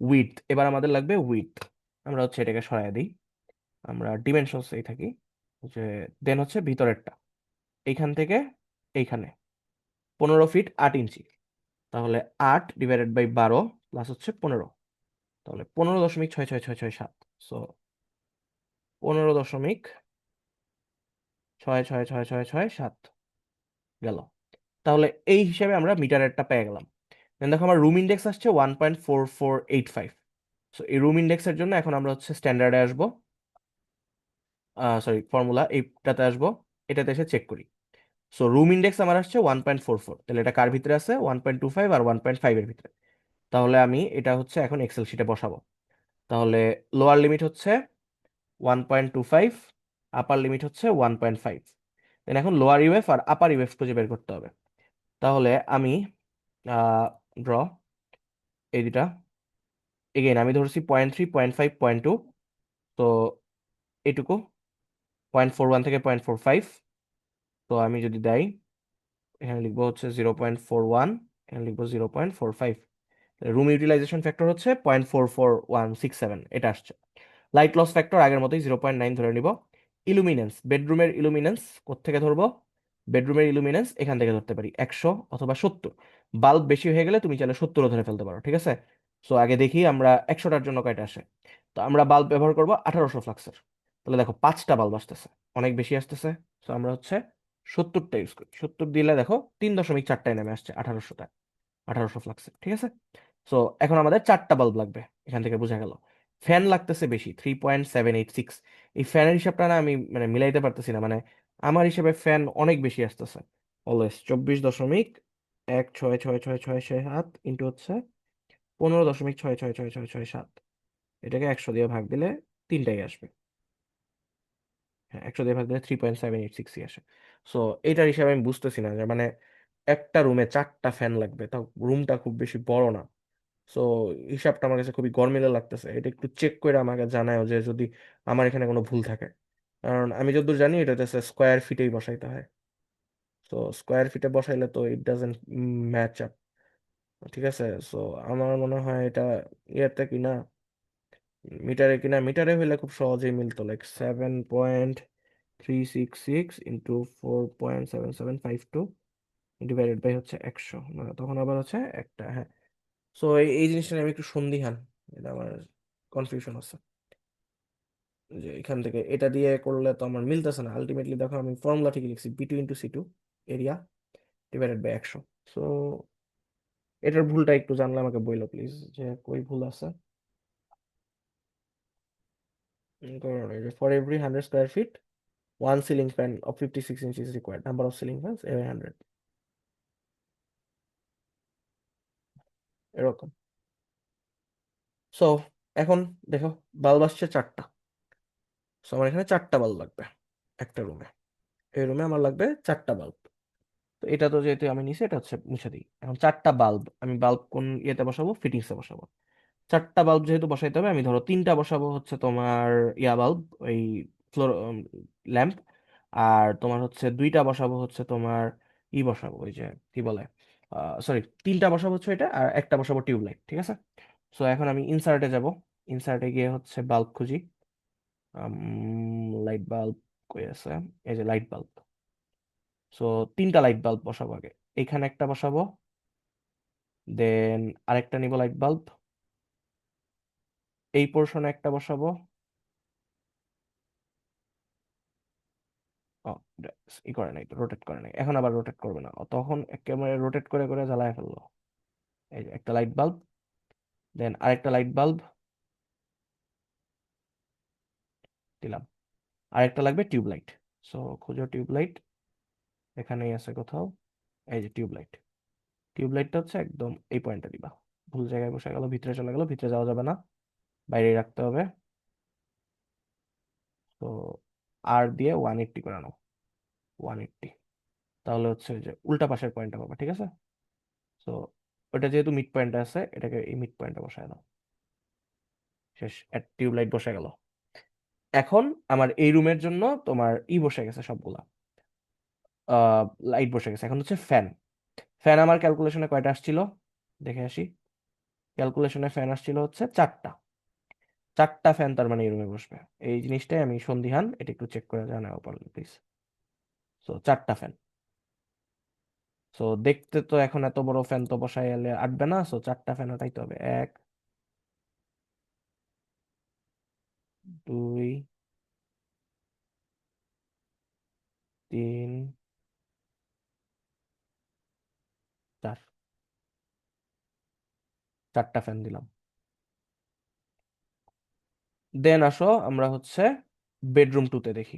উইডথ। এবার আমাদের লাগবে উইডথ, আমরা হচ্ছে এটাকে সরাই দিই, আমরা ডিমেনশনসেই থাকি, যে দেন হচ্ছে ভিতরেরটা এইখান থেকে এইখানে 15 ফিট 8 ইঞ্চি, তাহলে 8 ÷ 12 প্লাস হচ্ছে 15, তাহলে 15.666667। সো 15.666667 গেল। তাহলে এই হিসাবে আমরা মিটারেরটা পেয়ে গেলাম। দেন দেখো আমার রুম ইন্ডেক্স আসছে 1.4485। সো এই রুম ইন্ডেক্সের জন্য এখন আমরা হচ্ছে স্ট্যান্ডার্ডে আসবো, সরি ফর্মুলা এইটাতে আসবো, এটাতে এসে চেক করি। সো রুম ইন্ডেক্স আমার আসছে 1.44, তাহলে এটা কার ভিতরে আছে, 1.25 আর 1.5 এর ভিতরে। তাহলে আমি এটা হচ্ছে এখন এক্সেল শিটে বসাবো। তাহলে লোয়ার লিমিট হচ্ছে 1.25, আপার লিমিট হচ্ছে 1.5। দেন এখন লোয়ার ইউএফ আর আপার ইউএফ খুঁজে বের করতে হবে। তাহলে আমি ড্র এই দুটা, এগেইন আমি ধরছি 0.3 0.5 0.2, তো এইটুকু 0.41 থেকে 0.45। তো আমি যদি দেই, এখানে লিখবো হচ্ছে 0.41, এখানে লিখবো 0.45, রুম ইউটিলাইজেশন ফ্যাক্টর হচ্ছে 0.44167, এটা আসছে। লাইট লস ফ্যাক্টর আগের মতোই 0.9 ধরে নিব। ইলুমিনেন্স, বেডরুমের ইলুমিনেন্স কোত্থেকে ধরবো? বেডরুমের ইলুমিনেন্স এখান থেকে ধরতে পারি 100 অথবা 70। বাল্ব বেশি হয়ে গেলে তুমি চাইলে 70 ধরে ফেলতে পারো, ঠিক আছে? সো আগে দেখি আমরা 100টার জন্য কয়টা আসে। তো আমরা বাল্ব ব্যবহার করবো 1800 ফ্লাক্সের। তাহলে দেখো 5টা বাল্ব আসতেছে, অনেক বেশি আসতেছে। সো আমরা হচ্ছে 70টা ইউজ করি। 70 দিলে দেখো 3.4টায় নেমে আসছে 1800টায়, 1800 ফ্লাক্সে, ঠিক আছে? সো এখন আমাদের 4টা বাল্ব লাগবে, এখান থেকে বোঝা গেল। ফ্যান লাগতেছে বেশি, 3.786। এই ফ্যানের হিসাবটা না আমি মানে মিলাইতে পারতেছি না, মানে আমার হিসেবে ফ্যান অনেক বেশি আসতেছে। অলওয়েজ 24.1666667 ইন্টু হচ্ছে 15.666667, এটাকে 100 দিয়ে ভাগ দিলে তিনটাই আসবে। হ্যাঁ, 100 দিয়ে ভাগ দিলে 3.786 আসে। সো এইটার হিসাবে আমি বুঝতেছি না যে মানে একটা রুমে 4টা ফ্যান লাগবে, তাও রুমটা খুব বেশি বড় না। সো হিসাবটা আমার কাছে খুবই গরমিলে লাগতেছে। এটা একটু চেক করে আমাকে জানাও যে যদি আমার এখানে কোনো ভুল থাকে, কারণ আমি যতদূর জানি এটা হচ্ছে স্কোয়ার ফিটেই বসাইতে হয়। তো স্কোয়ার ফিটে বসাইলে তো ইট ডাজেন্ট ম্যাচ আপ, ঠিক আছে? সো আমার মনে হয় এটা ইয়েতে কিনা, মিটারে কিনা, মিটারে হইলে খুব সহজেই মিলতো, লাইক 7.366 ইন্টু 4.7752 ডিভাইডেড বাই হচ্ছে 100, তখন আবার হচ্ছে একটা, হ্যাঁ। সো এই জিনিসটা নিয়ে আমি একটু সন্দিহান, এটা আমার কনফিউশন আছে যে এখান থেকে এটা দিয়ে করলে তো আমার মিলতেছে না। আলটিমেটলি দেখো আমি ফর্মুলা ঠিকই লিখছি, B2 × C2 area divided by 100। So এটার ভুলটা একটু জানলে আমাকে বইলো প্লিজ, যে কই ভুল আছে। For every 100 square feet one ceiling fan of 56 inch is required, number of ceiling fans 100, এরকম। সো এখন দেখো বাল্ব আসছে 4টা। সো আমার এখানে 4টা বাল্ব লাগবে একটা রুমে। এই রুমে আমার লাগবে 4টা বাল্ব। তো এটা তো যেহেতু আমি নিছি, এটা হচ্ছে মুছে দিই। এখন 4টা বাল্ব, আমি বাল্ব কোন ইয়েতে বসাবো? ফিটিংসে বসাবো। 4টা বাল্ব যেহেতু বসাইতে হবে, আমি ধরো 3টা বসাবো হচ্ছে তোমার ইয়া বাল্ব, ওই ফ্লোর ল্যাম্প। আর তোমার হচ্ছে 2টা বসাবো হচ্ছে তোমার বসাবো ওই যে কি বলে, সরি, 3টা বসাবো হচ্ছে এটা, আর একটা বসাবো টিউবলাইট, ঠিক আছে? সো এখন আমি ইনসার্টে যাব। ইনসার্টে গিয়ে হচ্ছে বাল্ব খুঁজি। লাইট বাল্ব কই আছে? এই যে লাইট বাল্ব। সো 3টা লাইট বাল্ব বসাবো আগে। এখানে একটা বসাবো, দেন আরেকটা নিব লাইট বাল্ব, এই পোর্শনে একটা বসাবো। ও, ই করে নাই, রোটেট করে নাই, এখন আবার রোটেট করবে না, তখন একেবারে রোটেট করে করে জ্বালায় ফেললো। এই যে একটা লাইট বাল্ব, দেন আরেকটা লাইট বাল্ব দিলাম, আরেকটা লাগবে টিউবলাইট। সো খুঁজো টিউবলাইট, এখানেই আছে কোথাও। এই যে টিউবলাইট, টিউবলাইটটা হচ্ছে একদম এই পয়েন্টে দিবা। ভুল জায়গায় বসে গেল, ভিতরে চলে গেল, ভিতরে যাওয়া যাবে না, বাইরেই রাখতে হবে। তো আর দিয়ে 180 করে নাও, 180। তাহলে হচ্ছে ওই যে উল্টা পাশের পয়েন্টটা পাবা, ঠিক আছে? সো ওটা যেহেতু মিড পয়েন্টে আছে, এটাকে এই মিড পয়েন্টে বসায় দাও। শেষ, টিউবলাইট বসে গেল। এখন আমার এই রুমের জন্য তোমার বসে গেছে সবগুলা, লাইট বসে গেছে। এখন হচ্ছে ফ্যান। ফ্যান আমার ক্যালকুলেশনে কয়টা আসছিল দেখে আসি। ক্যালকুলেশনে ফ্যান আসছিল হচ্ছে 4টা। 4টা ফ্যান তার মানে এই রুমে বসবে। এই জিনিসটাই আমি সন্দিহান, এটা একটু চেক করে জানাও পারলে প্লিজ। সো 4টা ফ্যান। সো দেখতে তো এখন এত বড় ফ্যান তো বসাই এলে আটবে না, সো 4টা ফ্যান ওঠাইতে হবে। 1, 2, 3, 4, 4টা ফ্যান দিলাম। দেন আসো আমরা হচ্ছে বেডরুম টুতে দেখি।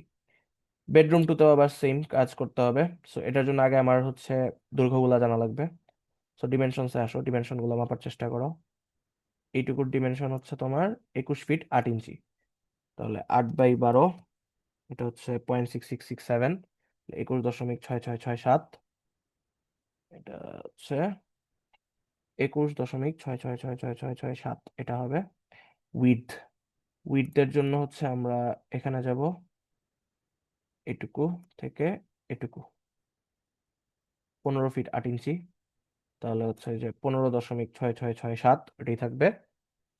বেডরুম টুতেও আবার সেম কাজ করতে হবে। সো এটার জন্য আগে আমার হচ্ছে দৈর্ঘ্যগুলো জানা লাগবে। সো ডিমেনশনসে আসো, ডিমেনশনগুলো মাপার চেষ্টা করো। এইটুকুর ডিমেনশন হচ্ছে তোমার 21 ফিট 8 ইঞ্চি। তাহলে 8/12, এটা হচ্ছে 0.6667, 21.6667, এটা হচ্ছে 21.666667, এটা হবে উইথ। উইথের জন্য হচ্ছে আমরা এখানে যাব, এটুকু থেকে এটুকু 15 ফিট 8 ইঞ্চি। তাহলে হচ্ছে যে 15.6667 এটাই থাকবে।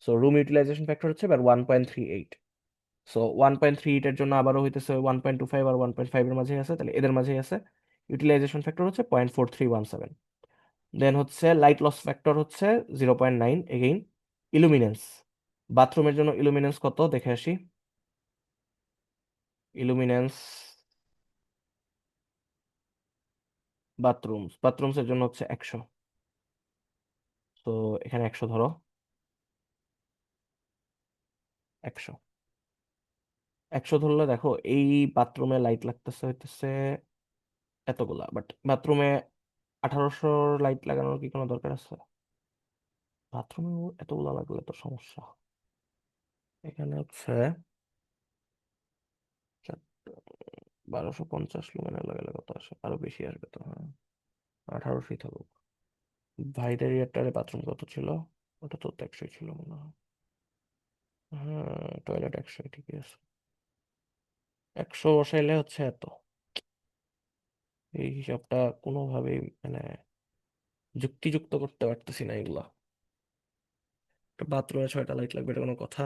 সো রুম ইউটিলাইজেশন ফ্যাক্টর হচ্ছে এবার 1.38। সো 1.38 এর জন্য আবারও হইতেছে 1.25 আর 1.5 এর মাঝেই আছে, তাহলে এদের মাঝেই আছে। ইউটিলাইজেশন ফ্যাক্টর হচ্ছে 0.4317। দেন হচ্ছে লাইট লস ফ্যাক্টর হচ্ছে 0.9 এগেইন। ইলুমিনেন্স, বাথরুমের জন্য ইলুমিনেন্স কত দেখে আসি। ইলুমিনেন্স বাথরুমস এর জন্য হচ্ছে 100। তো এখানে 100 ধরো, 100। 100 ধরলে দেখো এই বাথরুমে লাইট লাগতেছে হইতেছে এতগুলা, বাট বাথরুমে 1800 লাইট লাগানোর কি কোনো দরকার আছে? বাথরুমে এতগুলা লাগলে তো সমস্যা। এখানে হচ্ছে 1250 লুমেনের লাগালে কত আসে, আরো বেশি আসবে তো, হ্যাঁ 1800 থাকুক। ভাইদের রিয়েক্টারে বাথরুম কত ছিল? ওটা তো 100 ছিল মনে হয়। হ্যাঁ টয়লেট 100, ঠিকই আছে। 100 বসাইলে হচ্ছে এত। এই হিসাবটা কোনোভাবেই মানে যুক্তিযুক্ত করতে পারতেছি না এগুলা। বাথরুমে 6টা লাইট লাগবে, এটা কোনো কথা?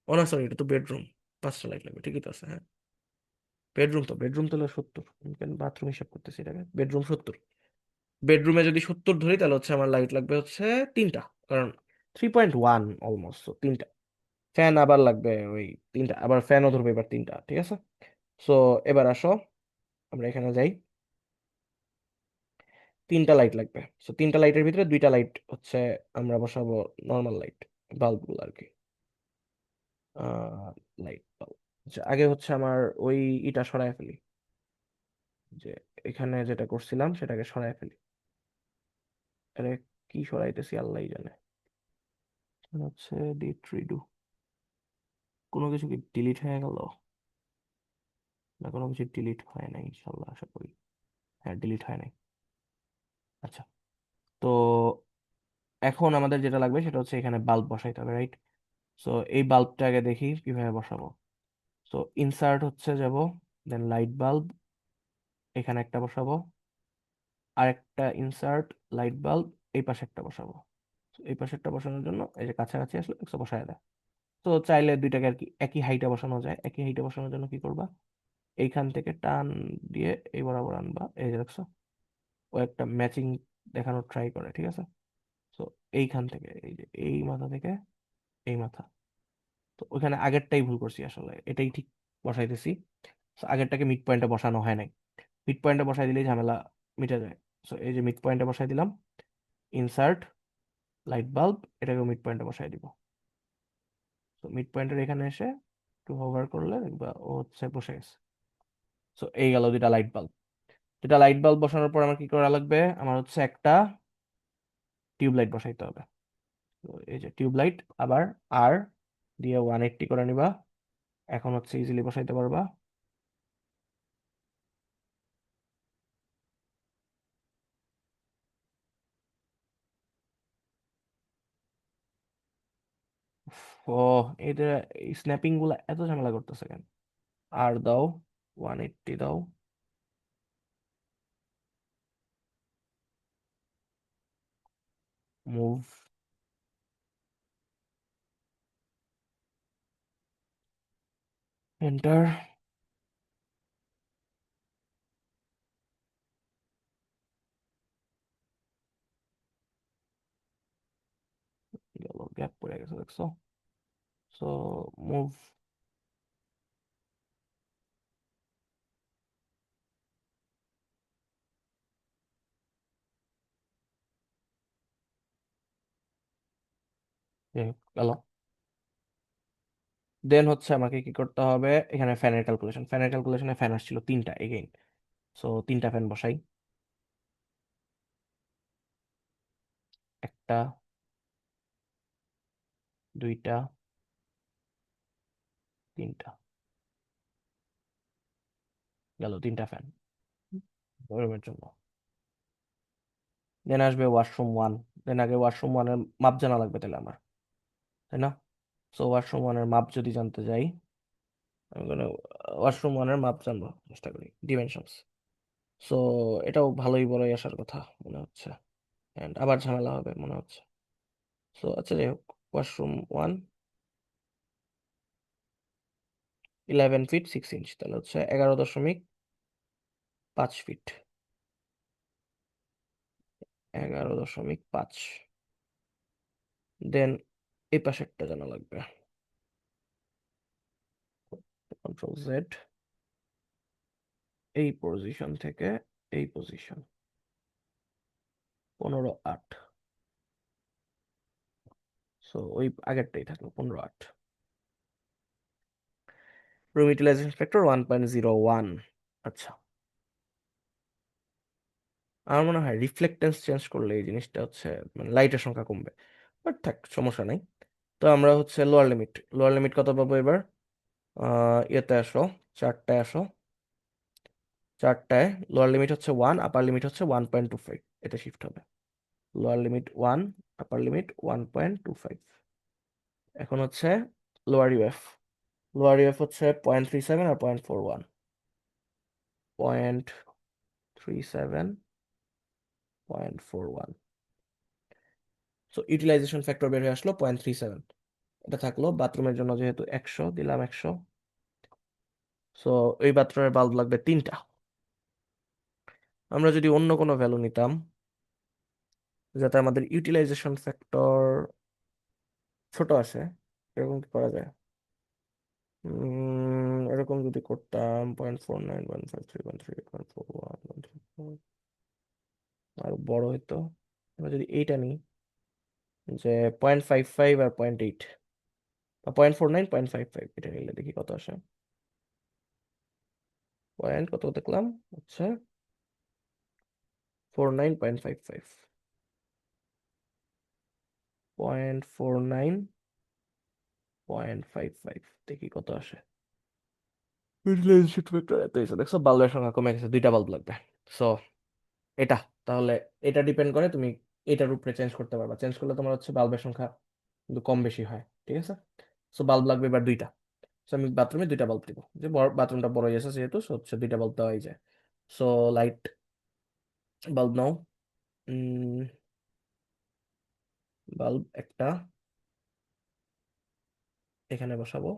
ও না সরি, এটা তো বেডরুম, 5টা লাইট লাগবে, ঠিকই তো আছে, হ্যাঁ। বেডরুম তো হলো 70, কেন বাথরুম হিসাব করতেছি এটাকে? বেডরুম 70। বেডরুমে যদি 70 ধরি তাহলে হচ্ছে আমার লাইট লাগবে হচ্ছে 3টা, কারণ 3.1 অলমোস্ট, তিনটা। ফ্যান আবার লাগবে ওই 3টা, আবার ফ্যানও ধরবে এবার 3টা, ঠিক আছে। সো এবার আসো আমরা এখানে যাই। 3টা লাইট লাগবে। সো 3টা লাইটের ভিতরে 2টা লাইট হচ্ছে আমরা বসাবো নর্মাল লাইট, বাল্বগুলো আর কি। Light bulb. আচ্ছা আগে হচ্ছে আমার ওই ইটা সরায় ফেলি, যে এখানে যেটা করছিলাম সেটাকে সরায় ফেলি। আরে কি সরাইতেছি আল্লাহই জানে। এখন হচ্ছে ডিট রিডু। কোনো কিছু কি ডিলিট হয়ে গেল? না কোনো কিছু ডিলিট হয় নাই ইনশাল্লাহ, আশা করি। হ্যাঁ ডিলিট হয় নাই। আচ্ছা, তো এখন আমাদের যেটা লাগবে সেটা হচ্ছে এখানে বাল্ব বসাইতে হবে, রাইট? সো এই বাল্বটা আগে দেখি কিভাবে বসাবো। সো ইনসার্ট হচ্ছে যাব, দেন লাইট বাল্ব, এখানে একটা বসাবো। আরেকটা ইনসার্ট লাইট বাল্ব, এই পাশে একটা বসাবো। So, এই পাশে একটা বসানোর জন্য এই যে কাছাকাছি আসলে একটা বসায় দেয়। তো চাইলে দুইটাকে আর কি একই হাইটে বসানো যায়। একই হাইটে বসানোর জন্য কি করবা, এইখান থেকে টান দিয়ে এই বরাবর আনবা, এই যে দেখছো ও একটা ম্যাচিং দেখানোর ট্রাই করে, ঠিক আছে। তো এইখান থেকে এই যে এই মাথা থেকে এই মাথা, তো ওখানে আগেরটাই ভুল করছি আসলে, এটাই ঠিক বসাইতেছি। So, আগেরটাকে মিড পয়েন্টে বসানো হয় নাই। মিড পয়েন্টে বসাই দিলেই ঝামেলা মিটে যায়। সো এই যে মিড পয়েন্টে বসাই দিলাম, ইনসার্ট লাইট বাল্ব, এটাকে মিড পয়েন্টে বসাই দিব। তো মিড পয়েন্টের এখানে এসে একটু হোভার করলে দেখবা ও হচ্ছে বসে গেছে। সো এই গেল দুইটা লাইট বাল্ব। দুটা লাইট বাল্ব বসানোর পর আমার কি করা লাগবে, আমার হচ্ছে একটা টিউব লাইট বসাইতে হবে। তো এই যে টিউব লাইট, আবার আর দিয়ে 180 করে নিবা। এখন হচ্ছে ইজিলি বসাইতে পারবা। ও এদের এই স্ন্যাপিং গুলা এত ঝামেলা করতেছে কেন? আর দাও, 180 দাও। Move, enter. গেল, গ্যাপ পড়ে গেছে দেখছো। সো মুভ, গেল। দেন হচ্ছে আমাকে কি করতে হবে, এখানে ফ্যানের ক্যালকুলেশনে ফ্যান আসছিল 3টা এগেইন। সো 3টা ফ্যান বসাই। একটা, দুইটা, 3টা। গেল 3টা ফ্যান রুমের জন্য। দেন আসবে ওয়াশরুম 1। দেন আগে ওয়াশরুম 1-এর মাপ জানা লাগবে তাহলে আমার, তাই না? সো ওয়াশরুম 1-এর মাপ যদি জানতে যাই, আমি ওয়াশরুম 1-এর মাপ জানবো চেষ্টা করি, ডিমেনশনস। সো এটাও ভালোই বড়ই আসার কথা মনে হচ্ছে। অ্যান্ড আবার ঝামেলা হবে মনে হচ্ছে। সো আচ্ছা যাই হোক, ওয়াশরুম 1 11 ফিট 6 ইঞ্চ, তাহলে হচ্ছে 11.5 ফিট, 11.5। দেন এই পাশেরটা জানা লাগবে। Ctrl Z, এই পজিশন থেকে এই পজিশন 15.8। সো ওই আগেরটাই থাকলো 15.8। Room utilisation factor 1.01। আচ্ছা, আমার মনে হয় রিফ্লেক্টেন্স চেঞ্জ করলে এই জিনিসটা হচ্ছে মানে লাইটের সংখ্যা কমবে, বাট থাক, সমস্যা নাই। তো আমরা হচ্ছে লোয়ার লিমিট কত পাবো এবার? ইয়েতে আসো, চারটায় আসো, চারটায় লোয়ার লিমিট হচ্ছে 1, আপার লিমিট হচ্ছে 1.25, এতে শিফট হবে। লোয়ার লিমিট 1, আপার লিমিট 1.25। এখন হচ্ছে লোয়ার ইউএফ হচ্ছে 0.37 আর 0.41, 0.37, 0.41। সো ইউটিলাইজেশন ফ্যাক্টর বের হয়ে আসলো 0.37। এটা থাকলো বাথরুমের জন্য, যেহেতু 100 দিলাম 100। সো এই বাথরুমের বাল্ব লাগবে 3টা। আমরা যদি অন্য কোনো ভ্যালু নিতাম যাতে আমাদের ইউটিলাইজেশন ফ্যাক্টর ছোট আসে, এরকম কি করা যায়? এরকম যদি করতাম 0.49, 153, 138, 141, 134, আরো বড় হইতো। আমরা যদি এইটা নিই, যে 0.55 আর 0.8 বা 0.49, 0.55, এটা নিলে দেখি কত আসে। কত দেখলাম হচ্ছে 49, 0.55, 0.49, 0.55, দেখি কত আসে। ইউটিলাইজেশন ফ্যাক্টর এত হয়েছে, দেখছো বাল্বের সংখ্যা কমে গেছে, 2টা বাল্ব লাগবে। সো এটা, তাহলে এটা ডিপেন্ড করে তুমি এটার উপরে চেঞ্জ করতে পারবা। চেঞ্জ করলে তোমার হচ্ছে বাল্বের সংখ্যা কিন্তু কম বেশি হয়, ঠিক আছে? সো বাল্ব লাগবে এবার 2টা। সো আমি বাথরুমে 2টা বাল্ব দিব, যে বাথরুমটা বড় হয়ে গেছে যেহেতু, সো হচ্ছে 2টা বাল্ব দেওয়াই যায়। সো লাইট বাল্ব নাও, বাল্ব একটা এখানে বসাবো,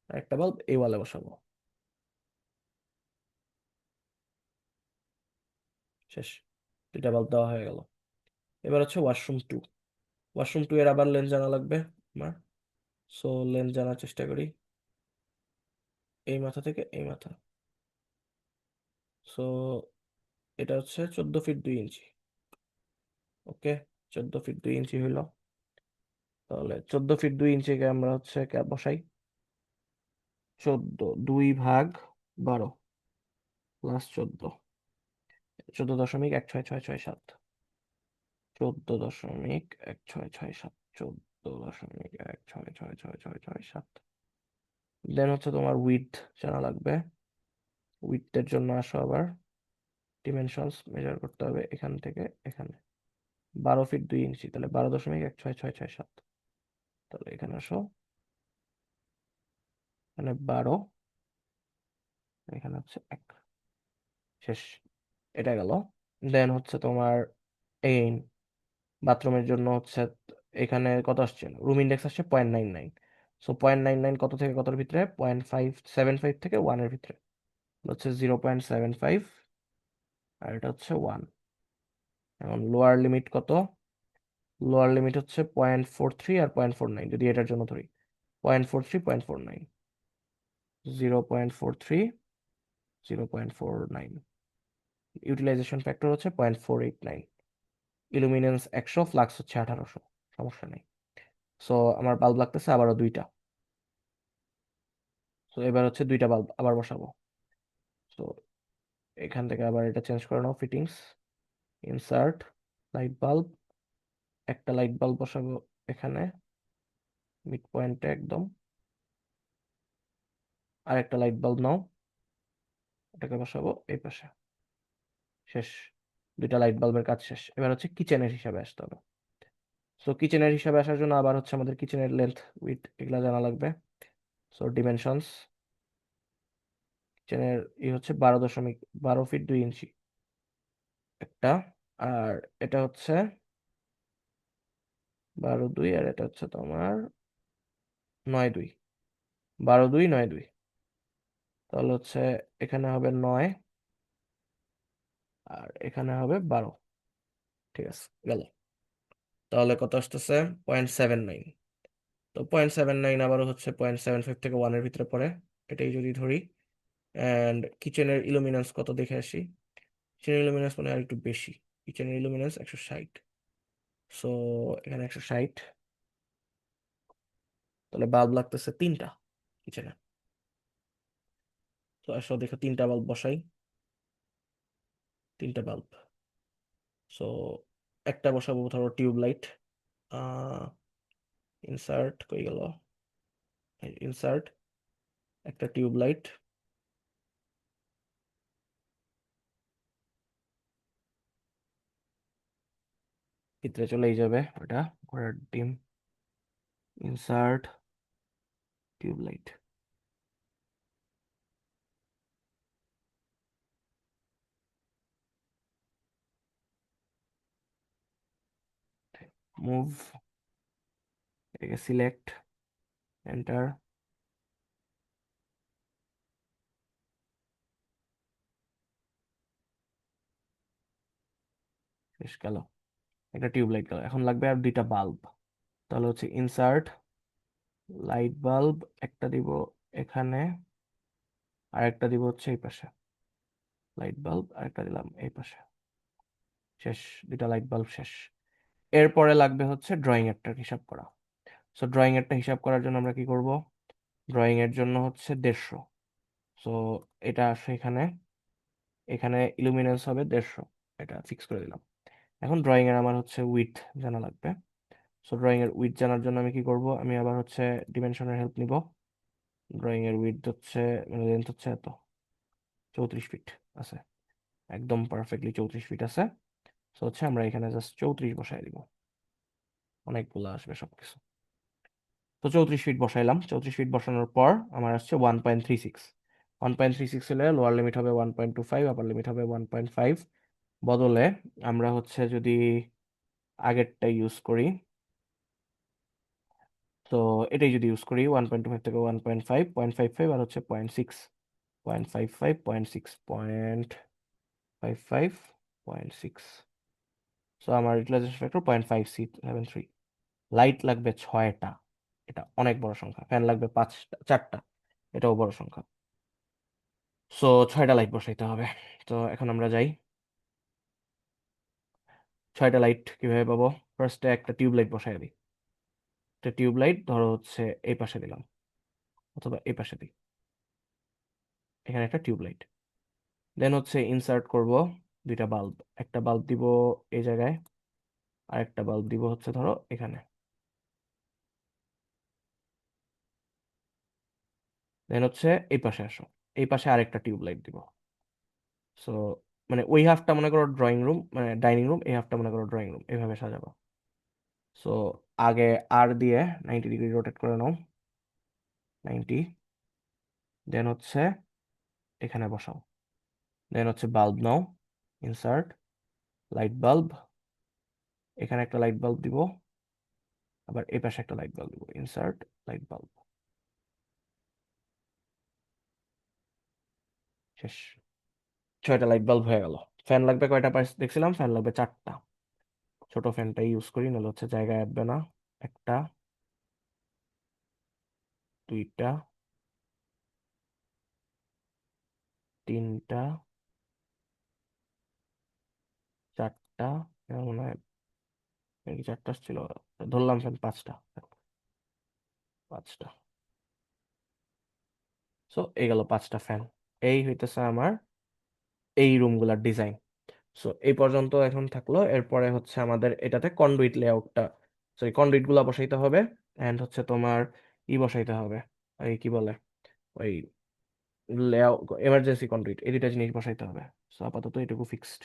আর একটা বাল্ব এই ওয়ালে বসাবো। শেষ, 2টা বাল্ব দেওয়া হয়ে গেল। এবার হচ্ছে ওয়াশরুম টু এর আবার লেন্স জানা লাগবে আমার। সো লেন্স জানার চেষ্টা করি, এই মাথা থেকে এই মাথা। সো এটা হচ্ছে 14 ফিট 2 ইঞ্চি। ওকে, 14 ফিট 2 ইঞ্চি হইল। তাহলে 14 ফিট 2 ইঞ্চিকে আমরা হচ্ছে বসাই 14, 2 ভাগ 12 প্লাস 14.1667, 14.1667, 14.1667। দেন হচ্ছে তোমার উইথ জানা লাগবে। উইথের জন্য আসো আবার, ডিমেনশনস মেজার করতে হবে এখান থেকে এখানে। 12 ফিট 2 ইঞ্চি, তাহলে 12.1667। তাহলে এখানে আসো, এখানে 12, এখানে হচ্ছে 1। শেষ, এটা গেল। দেন হচ্ছে তোমার এই বাথরুমের জন্য হচ্ছে এখানে কত আসছে, রুম ইন্ডেক্স আসছে 0.99। সো 0.99 কত থেকে কতর ভিতরে? 0.575 থেকে 1-এর ভিতরে, হচ্ছে 0.75, আর এটা হচ্ছে 1। এখন লোয়ার লিমিট কত? লোয়ার লিমিট হচ্ছে 0.43 আর 0.49, যদি এটার জন্য ধরি 0.43, 0.49, 0.43, 0.49। ইউটিলাইজেশন ফ্যাক্টর হচ্ছে 0.489। ইলুমিনেন্স 100, ফ্লাক্স হচ্ছে 1800, সমস্যা নেই। সো আমার বাল্ব লাগতেছে আবারও 2টা। সো এবার হচ্ছে 2টা বাল্ব আবার বসাবো। সো এখান থেকে আবার এটা চেঞ্জ করে নাও, ফিটিংস, ইনসার্ট, লাইট বাল্ব। একটা লাইট বাল্ব বসাবো এখানে মিড পয়েন্টে একদম, আর একটা লাইট বাল্ব নাও, এটাকে বসাবো এই পাশে। শেষ, 2টা লাইট বাল্বের কাজ শেষ। এবার হচ্ছে কিচেনের হিসাবে আসতে হবে। সো কিচেনের হিসাবে আসার জন্য আবার হচ্ছে আমাদের কিচেনের লেন্থ উইথ এগুলা জানা লাগবে। সো ডিমেনশনস, কিচেনের হচ্ছে 12.12 ফিট 2 ইঞ্চি একটা, আর এটা হচ্ছে 12 2, আর এটা হচ্ছে তোমার 9 2, 12 2 9 2। তাহলে হচ্ছে এখানে হবে 9 আর এখানে হবে 12। ঠিক আছে, গেল। তাহলে কত আসতেছে? 0.79। তো 0.79 আবারও হচ্ছে 0.75 থেকে 1-এর ভিতরে পড়ে, এটাই যদি ধরি। অ্যান্ড কিচেনের ইলুমিনেন্স কত দেখে আসি। কিচেনের ইলুমিনেন্স মানে আর একটু বেশি। কিচেনের ইলুমিনেন্স 160। সো এখানে 160। তাহলে বাল্ব লাগতেছে 3টা কিচেনে। তো আসলে দেখো 3টা বাল্ব বসাই। 3টা বাল্ব। সো একটা বসাবো ধরো টিউব লাইট। ইনসার্ট কই গেল? ইনসার্ট একটা টিউব লাইট। ভিতরে চলেই যাবে ওটা, ঘোড়ার ডিম। Insert tube light. মুভ, এটাকে সিলেক্ট, এন্টার। শেষ গেল, একটা টিউব লাইট গেল। এখন লাগবে আর 2টা বাল্ব। তাহলে হচ্ছে ইনসার্ট লাইট বাল্ব, একটা দিব এখানে আর একটা দিব হচ্ছে এই পাশে। লাইট বাল্ব আর একটা দিলাম এই পাশে। শেষ, 2টা লাইট বাল্ব শেষ। এরপরে লাগবে হচ্ছে ড্রয়িং এরটা হিসাব করা। সো ড্রয়িং এরটা হিসাব করার জন্য আমরা কি করব? ড্রয়িং এর জন্য হচ্ছে 150। সো এটা আসে এখানে, এখানে ইলুমিনেন্স হবে 150। এটা ফিক্স করে দিলাম। এখন ড্রয়িং এর আমার হচ্ছে উইডথ জানা লাগবে। সো ড্রয়িং এর উইডথ জানার জন্য আমি কি করব? আমি আবার হচ্ছে ডিমেনশনের হেল্প নিব। ড্রয়িং এর উইডথ হচ্ছে, মানে লেন্থ হচ্ছে এত, 34 ফিট আছে। একদম পারফেক্টলি 34 ফিট আছে। সো হচ্ছে আমরা এখানে জাস্ট 34 বসাই দিব। অনেকগুলো আসবে সবকিছু। তো 34 ফিট বসাইলাম। 34 ফিট বসানোর পর আমার আসছে 1.36। 1.36 হলে লোয়ার লিমিট হবে 1.25, আপার লিমিট হবে 1.5। বদলে আমরা হচ্ছে যদি আগেরটা ইউজ করি, তো এটাই যদি ইউজ করি 1.25 থেকে 1.5, 0.55 আর হচ্ছে 0.6, 0.55, 0.6, 0.55, 0.6। সো আমার ইউটিলাইজেশন ফ্যাক্টর 0.5673। লাইট লাগবে 6টা, এটা অনেক বড় সংখ্যা। ফ্যান লাগবে 5টা, 4টা, এটাও বড় সংখ্যা। সো 6টা লাইট বসাইতে হবে। তো এখন আমরা যাই। 6টা লাইট কিভাবে পাবো? ফার্স্টে একটা টিউব লাইট বসাই দিই। একটা টিউব লাইট ধরো হচ্ছে এই পাশে দিলাম, অথবা এই পাশে দিই। এখানে একটা টিউব লাইট। দেন হচ্ছে ইনসার্ট করব 2টা বাল্ব। একটা বাল্ব দিব এই জায়গায়, আর একটা বাল্ব দিব হচ্ছে ধরো এখানে। দেন হচ্ছে এই পাশে আসো, এই পাশে আরেকটা টিউব লাইট দিব। সো মানে ওই হাফটা মনে করো ড্রয়িং রুম, মানে ডাইনিং রুম, এই হাফটা মনে করো ড্রয়িং রুম, এভাবে সাজাবো। সো আগে আর দিয়ে 90 ডিগ্রি রোটেট করে নাও, 90। দেন হচ্ছে এখানে বসাও। দেন হচ্ছে বাল্ব নাও, ইনসার্ট লাইট বাল্ব, এখানে একটা লাইট বাল্ব দিব, আবার এই পাশে একটা লাইট বাল্ব দিব, ইনসার্ট লাইট বাল্ব। শেষ, 6টা লাইট বাল্ব হয়ে গেল। ফ্যান লাগবে কয়টা দেখছিলাম? ফ্যান লাগবে 4টা। ছোট ফ্যানটাই ইউজ করি, নাহলে হচ্ছে জায়গায় আসবে না। একটা, 2টা, 3টা, 4টা। এবার মনে হয় এই 4টা ছিল, ধরলাম ফ্যান 5টা। 5টা। সো এই গেল 5টা ফ্যান। এই হইতেছে আমার এই রুমগুলার ডিজাইন। সো এই পর্যন্ত এখন থাকলো। এরপরে হচ্ছে আমাদের এটাতে কন্ডুইট লেআউটটা, সরি কন্ডুইট গুলা বসাইতে হবে। এন্ড হচ্ছে তোমার বসাইতে হবে, এই কি বলে, ওই লেআউট, এমার্জেন্সি কন্ডুইট, এই 2টা জিনিস বসাইতে হবে। সো আপাতত এটুকু ফিক্সড।